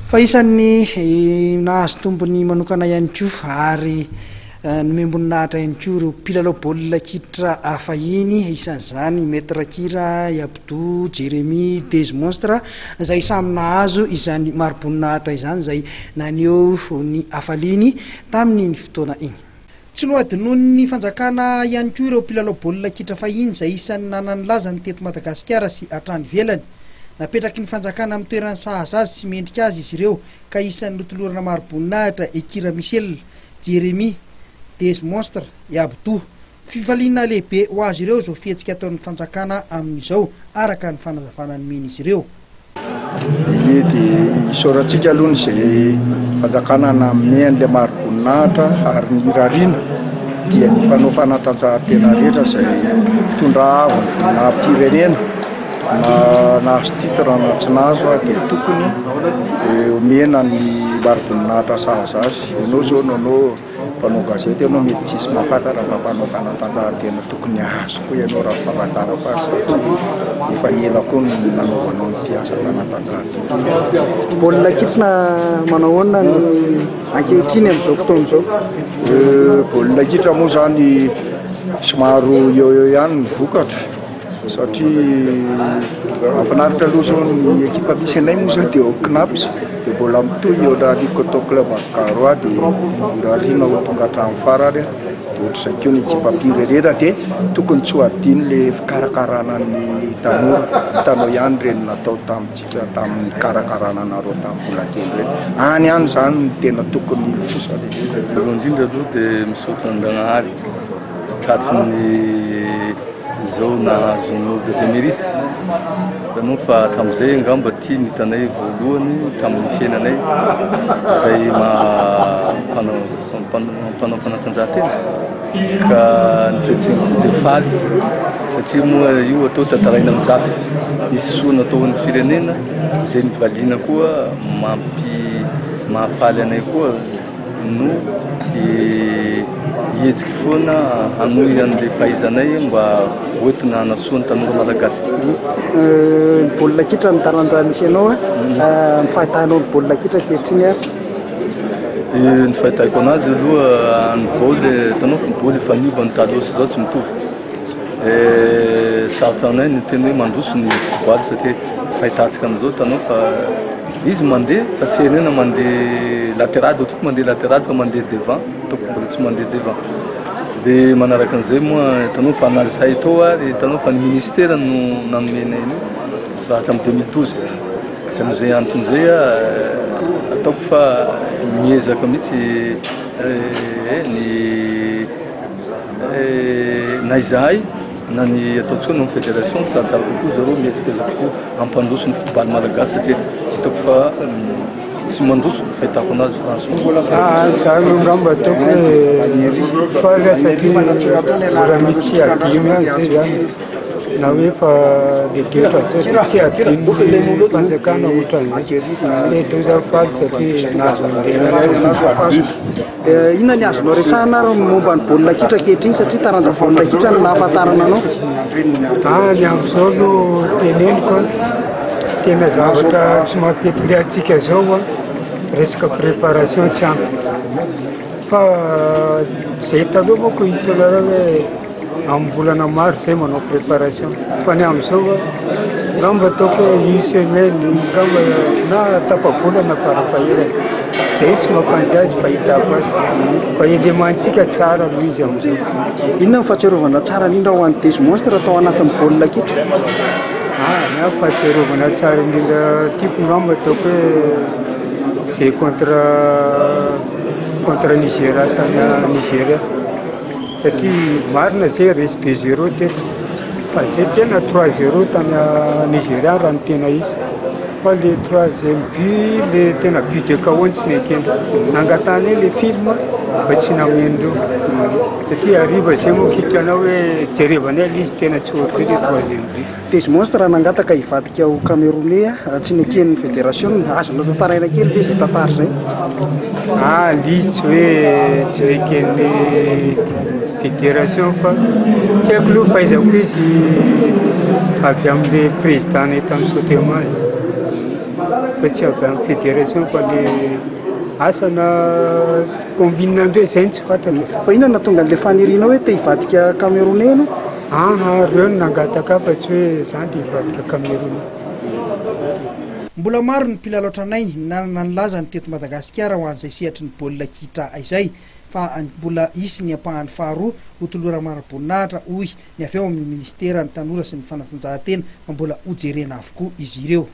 fa isan'ny nahazo tombony manokana ihany koa ary nomemboninahitra ihany koa ireo mpilalao baolina kitra afahiny isan'izany Maître Kira, Abdou, Jérémy, Des Monstres izay samy nahazo izany mari-boninahitra izany izay naneho ny afaliny tamin'ny fotoana iny. Tsy noadinoho ny fanjakana ihany koa ireo mpilalao baolina kitra fahiny izay isan'ny nanany lazany teto Madagasikara sy hatrany ivelany. Napetraky ny fanjakana amin'ny toerana sahaza azy sy mendrika azy izy ireo ka isan'ny notolorana mari-boninahitra Kira Michel, Jérémy, Des Monstres, Abdou. Fifaliana lehibe ho azy ireo zao fihetsika ataon'ny fanjakana amin'izao araka ny fanazavana ny meny izy ireo. Ie dia isaorantsika aloha izay fanjakana naminay an'ilay mari-boninahitra ary ny rarina dia ny mpanao fanatanjahantena rehetra izay tondra avo ny voninahim-pirenena na nahazo titre na tsy nahazo dia tokony omena ny mari-boninahitra sahaza azy. Ianao zao nanao mpanao gazety ianao mety tsisy mahafantatra fa mpanao fanatanjahantena tokony ahazo koa ianao raha fahafantarako azy satria efa ela koa ny nanaovanao ny mpiasa fanatanjahantena. Baolina kitra manao ahoana ny ankehitriny amin'izao fotoana izao? Baolina kitra moa zany somaro eo ihany ny vokatra satria mahafinaritra aloha zao ny ekipa misy anay moa zao dia Knaps dia mbola mitohy eo raha aliko atao club Garoa dia irarina ho tonga hatramin'ny farany dia ohatr'izay koa ny ekipa pirenena dia tokony tsy ho adino ilay fikarakarana ny tanora hitanao ihany ireny natao tamintsika tamin'ny karakarana anareo tamin'ny mbola kely ireny any ihany zany ny tena tokony fosany. Voalohany indrindra aloha dia misaotra Ndragnahary tratry ny zao nahazo ny ordre de mérite fanao fa hatramin'izay angamba ty nitanay voalohany tamin'ny fiainanay izay mpanao fanatanjahantena ka nifetsiny coup de faly satria moa io atao tantaraina aminjafy misy soa natao ny firenena izay nivaliana koa mahafaly anay koa no hihetsiky foana hanohy an'ilay fahaizanay mba hoentina hanasoa ny tanora malagasy. Ny baolina kitra ny taranja misy ianao ny fahitahanao ny baolina kitra ankehitriny ary? Ny fahitahako anazy aloha ny baoly tanao fa ny baoly efa niova ny taloha sy zao tsy mitovy. Sarotra anay ny tena hoe mandroso ny football satria fahitatsika an'izao tanao fa izy mandeha fa tsy henena mandeha latéral dia toko mandeha latéral fa mandeha devant toko mbola tsy mandeha devant dia manaraka an'izay moa tanao fa nazahay tao ary tanao fa ny ministère no nanomenay iny fa hatramin'ny 2012 ka noizay anton'izay ataoko fa miezaka mihitsy ny na izahay na ny ataontsika ny fédération tsaratsara kokoa zareo miezakazaka koa hampandroso ny football malagasy satria hitako fa tsy mandroso fahitako anazy franchement. Zany ngamba ataoko hoe fa satria mora misy tsy adino any zay zany na hoe fa legetra tsy adino fanjakana ohatran'izay eto zafaly satria nahazo andeha. Inona ny azonao resahana ary momba ny baolina kitra ankehitriny satria taranja baolina kitra no nahafantarana anao? Ny amin'izao no teneniko tena zavatra tsy mampety antsika zao resaka préparation tsy ampy fa zay taloha moa ko hitolara hoe amin'ny volana mars zay manao préparation fa ny amin'izao ngamba ataoko une semaine ngamba na tapa-bolana farafahelany zay tsy mampandy azy fa hitako azy fa elementsika tsara aloha izy amin'izao. Inona ny fahatsiarovana tsara indrindra ho an'ny Des Monstres atao anatin'ny baolina kitra? Ny fahatsiarovana tsara indrindra tiako ngamba ataoko hoe zay contre Nigeria tany Nigeria satria marina zay resy 2-0 teto fa zay tena 3-0 tany Nigeria raha ny tena izy fa le 3e but le tena but de KO tsy nekendro nangatany le film fa tsy namendreo satria ariva zay moa kitanao hoe jerevanay izy tena tsy ohatry le 3e but. Des Monstres nangataka hivadika ho Camerounais tsy neken'ny fédération azonao tantaraina kely ve zay tantara zay? Lizy hoe tsy neken'ny fédération fa tsy haiko aloha fahaizako izy avy amin'le président eto amin'ny Sotema. fa tsy avy amin'ny fédération fa le asana combine andreo zay ny tsy fantatra fa inona na tonga an'le faniriana hoe te hivadika Camerounais no reo no nangataka fa tsy hoe zany de hivadika Camerounais. Mbola maro ny mpilalao tranainy nanana ny lazany teto Madagasikara ho an'izay sehatry ny baolina kitra izay fa mbola isy ny ampahany faharoa ho tolora mara-boninahitra hoy ny avy ao amin'ny ministera ny tanora sy ny fanatanjahantena fa mbola hojerena avokoa izy ireo.